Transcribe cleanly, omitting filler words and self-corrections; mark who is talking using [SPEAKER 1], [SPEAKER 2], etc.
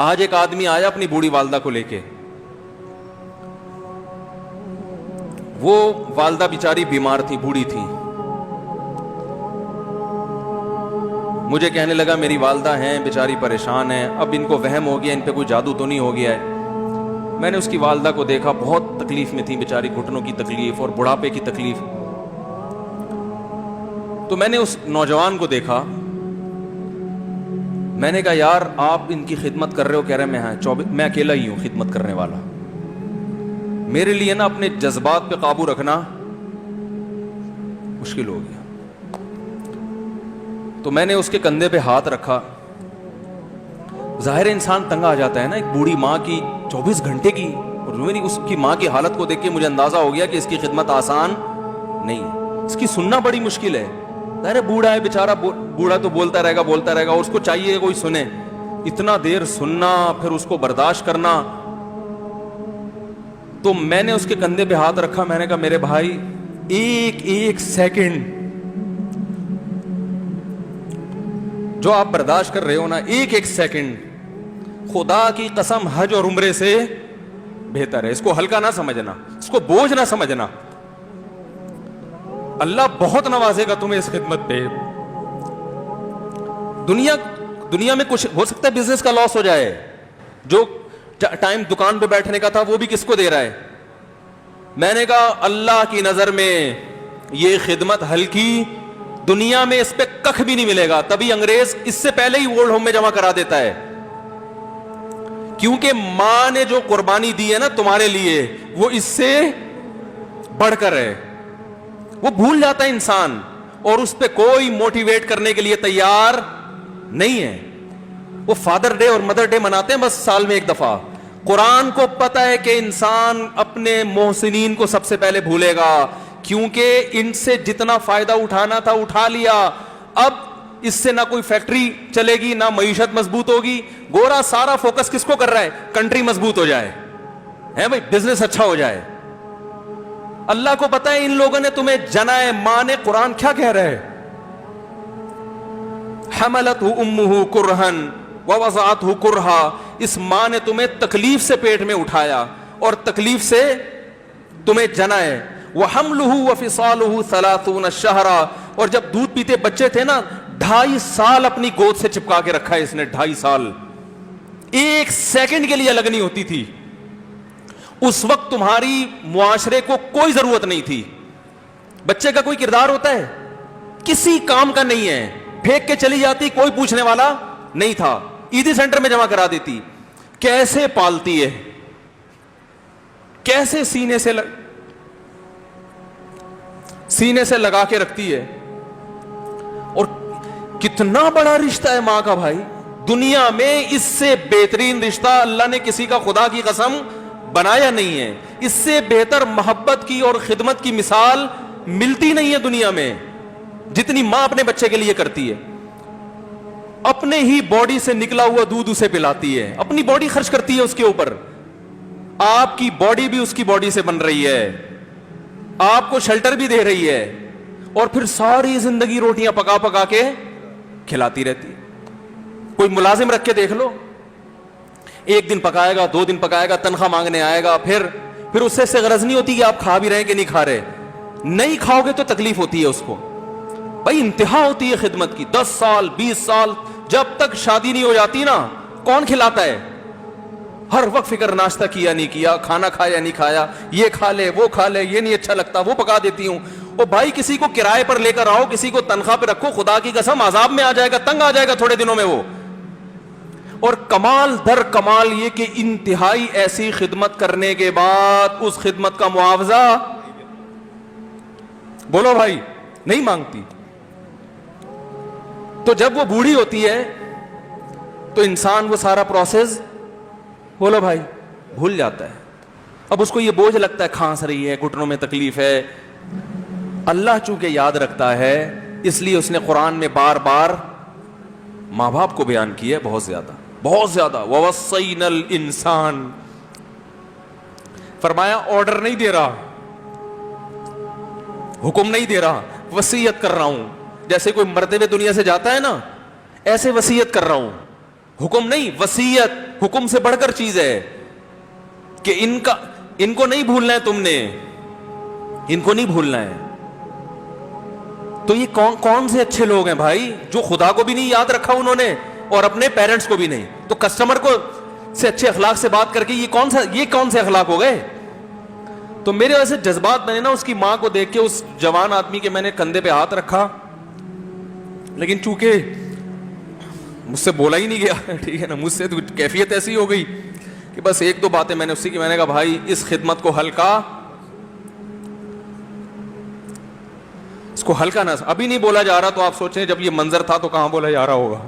[SPEAKER 1] آج ایک آدمی آیا اپنی بوڑھی والدہ کو لے کے, وہ والدہ بیچاری بیمار تھی, بوڑھی تھی. مجھے کہنے لگا میری والدہ ہیں بیچاری پریشان ہیں, اب ان کو وہم ہو گیا, ان پہ کوئی جادو تو نہیں ہو گیا ہے. میں نے اس کی والدہ کو دیکھا, بہت تکلیف میں تھی بیچاری, گھٹنوں کی تکلیف اور بڑھاپے کی تکلیف. تو میں نے اس نوجوان کو دیکھا, میں نے کہا یار آپ ان کی خدمت کر رہے ہو؟ کہہ رہے میں اکیلا ہی ہوں خدمت کرنے والا. میرے لیے نا اپنے جذبات پہ قابو رکھنا مشکل ہو گیا. تو میں نے اس کے کندھے پہ ہاتھ رکھا. ظاہر انسان تنگ آ جاتا ہے نا, ایک بوڑھی ماں کی 24 گھنٹے کی, اور اس کی ماں کی حالت کو دیکھ کے مجھے اندازہ ہو گیا کہ اس کی خدمت آسان نہیں ہے, اس کی سننا بڑی مشکل ہے. ظاہر بوڑھا ہے بیچارہ, بوڑھا تو بولتا رہے گا, اور اس کو چاہیے کوئی سنے. اتنا دیر سننا, پھر اس کو برداشت کرنا. تو میں نے اس کے کندھے پہ ہاتھ رکھا, میں نے کہا میرے بھائی ایک سیکنڈ جو آپ برداشت کر رہے ہو نا, ایک سیکنڈ خدا کی قسم حج اور عمرے سے بہتر ہے. اس کو ہلکا نہ سمجھنا, اس کو بوجھ نہ سمجھنا. اللہ بہت نوازے گا تمہیں اس خدمت پہ. دنیا میں کچھ ہو سکتا ہے بزنس کا لاس ہو جائے, جو ٹائم دکان پہ بیٹھنے کا تھا وہ بھی کس کو دے رہا ہے. میں نے کہا اللہ کی نظر میں یہ خدمت ہلکی, دنیا میں اس پہ کخ بھی نہیں ملے گا. تبھی انگریز اس سے پہلے ہی اولڈ ہوم میں جمع کرا دیتا ہے, کیونکہ ماں نے جو قربانی دی ہے نا تمہارے لیے وہ اس سے بڑھ کر ہے. وہ بھول جاتا ہے انسان, اور اس پہ کوئی موٹیویٹ کرنے کے لیے تیار نہیں ہے. وہ فادر ڈے اور مدر ڈے مناتے ہیں بس سال میں ایک دفعہ. قرآن کو پتا ہے کہ انسان اپنے محسنین کو سب سے پہلے بھولے گا, کیونکہ ان سے جتنا فائدہ اٹھانا تھا اٹھا لیا. اب اس سے نہ کوئی فیکٹری چلے گی, نہ معیشت مضبوط ہوگی. گورا سارا فوکس کس کو کر رہا ہے؟ کنٹری مضبوط ہو جائے, ہے بھائی, بزنس اچھا ہو جائے. اللہ کو پتا ہے ان لوگوں نے تمہیں جنا ہے. ماں نے, قرآن کیا کہہ رہا ہے؟ حملتہ امہ کرہن ووضعتہ کرہا. اس ماں نے تمہیں تکلیف سے پیٹ میں اٹھایا اور تکلیف سے تمہیں جنا ہے. وحملہ وفصالہ 30 شہرا. اور جب دودھ پیتے بچے تھے نا, 2.5 سال اپنی گود سے چپکا کے رکھا ہے اس نے, 2.5 سال. ایک سیکنڈ کے لیے الگ نہیں ہوتی تھی. اس وقت تمہاری معاشرے کو کوئی ضرورت نہیں تھی. بچے کا کوئی کردار ہوتا ہے؟ کسی کام کا نہیں ہے. پھینک کے چلی جاتی, کوئی پوچھنے والا نہیں تھا. عیدی سینٹر میں جمع کرا دیتی. کیسے پالتی ہے, کیسے سینے سے لگا کے رکھتی ہے. اور کتنا بڑا رشتہ ہے ماں کا بھائی. دنیا میں اس سے بہترین رشتہ اللہ نے کسی کا خدا کی قسم بنایا نہیں ہے. اس سے بہتر محبت کی اور خدمت کی مثال ملتی نہیں ہے دنیا میں, جتنی ماں اپنے بچے کے لیے کرتی ہے. اپنے ہی باڈی سے نکلا ہوا دودھ اسے پلاتی ہے, اپنی باڈی خرچ کرتی ہے اس کے اوپر. آپ کی باڈی بھی اس کی باڈی سے بن رہی ہے, آپ کو شیلٹر بھی دے رہی ہے, اور پھر ساری زندگی روٹیاں پکا پکا کے کھلاتی رہتی. کوئی ملازم رکھ کے دیکھ لو, 1 دن پکائے گا, 2 دن پکائے گا, تنخواہ مانگنے آئے گا, پھر اس سے غرض نہیں ہوتی کہ آپ کھا بھی رہے ہیں کہ نہیں کھا رہے. نہیں کھاؤ گے تو تکلیف ہوتی ہے اس کو. بھائی انتہا ہوتی ہے خدمت کی. 10 سال 20 سال جب تک شادی نہیں ہو جاتی نا, کون کھلاتا ہے؟ ہر وقت فکر, ناشتہ کیا نہیں کیا, کھانا کھایا نہیں کھایا, یہ کھا لے وہ کھا لے, یہ نہیں اچھا لگتا وہ پکا دیتی ہوں. او بھائی کسی کو کرائے پر لے کر آؤ, کسی کو تنخواہ پہ رکھو, خدا کی قسم عذاب میں آ جائے گا, تنگ آ جائے گا تھوڑے دنوں میں وہ. اور کمال در کمال یہ کہ انتہائی ایسی خدمت کرنے کے بعد اس خدمت کا معاوضہ بولو بھائی نہیں مانگتی. تو جب وہ بوڑھی ہوتی ہے تو انسان وہ سارا پروسیس بولو بھائی بھول جاتا ہے. اب اس کو یہ بوجھ لگتا ہے, کھانس رہی ہے, گھٹنوں میں تکلیف ہے. اللہ چونکہ یاد رکھتا ہے اس لیے اس نے قرآن میں بار بار ماں باپ کو بیان کیا ہے, بہت زیادہ بہت زیادہ. وَوَصَّيْنَا الْإِنسَانَ, فرمایا آرڈر نہیں دے رہا, حکم نہیں دے رہا, وصیت کر رہا ہوں. جیسے کوئی مرتے ہوئے دنیا سے جاتا ہے نا, ایسے وصیت کر رہا ہوں, حکم نہیں, وصیت. حکم سے بڑھ کر چیز ہے کہ ان کو نہیں بھولنا ہے, تم نے ان کو نہیں بھولنا ہے. تو یہ کون سے اچھے لوگ ہیں بھائی, جو خدا کو بھی نہیں یاد رکھا انہوں نے اور اپنے پیرنٹس کو بھی نہیں. تو کسٹمر کو سے اچھے اخلاق سے بات کر کے یہ کون سے اخلاق ہو گئے. تو میرے ویسے جذبات, میں نے نا اس کی ماں کو دیکھ کے اس جوان آدمی کے میں نے کندھے پہ ہاتھ رکھا, لیکن چونکہ مجھ سے بولا ہی نہیں گیا, ٹھیک ہے نا, مجھ سے تو کیفیت ایسی ہو گئی کہ بس ایک دو باتیں میں نے اسی کی, میں نے کہا بھائی اس خدمت کو ہلکا, اس کو ہلکا نہ, ابھی نہیں بولا جا رہا تو آپ سوچیں جب یہ منظر تھا تو کہاں بولا جا رہا ہوگا.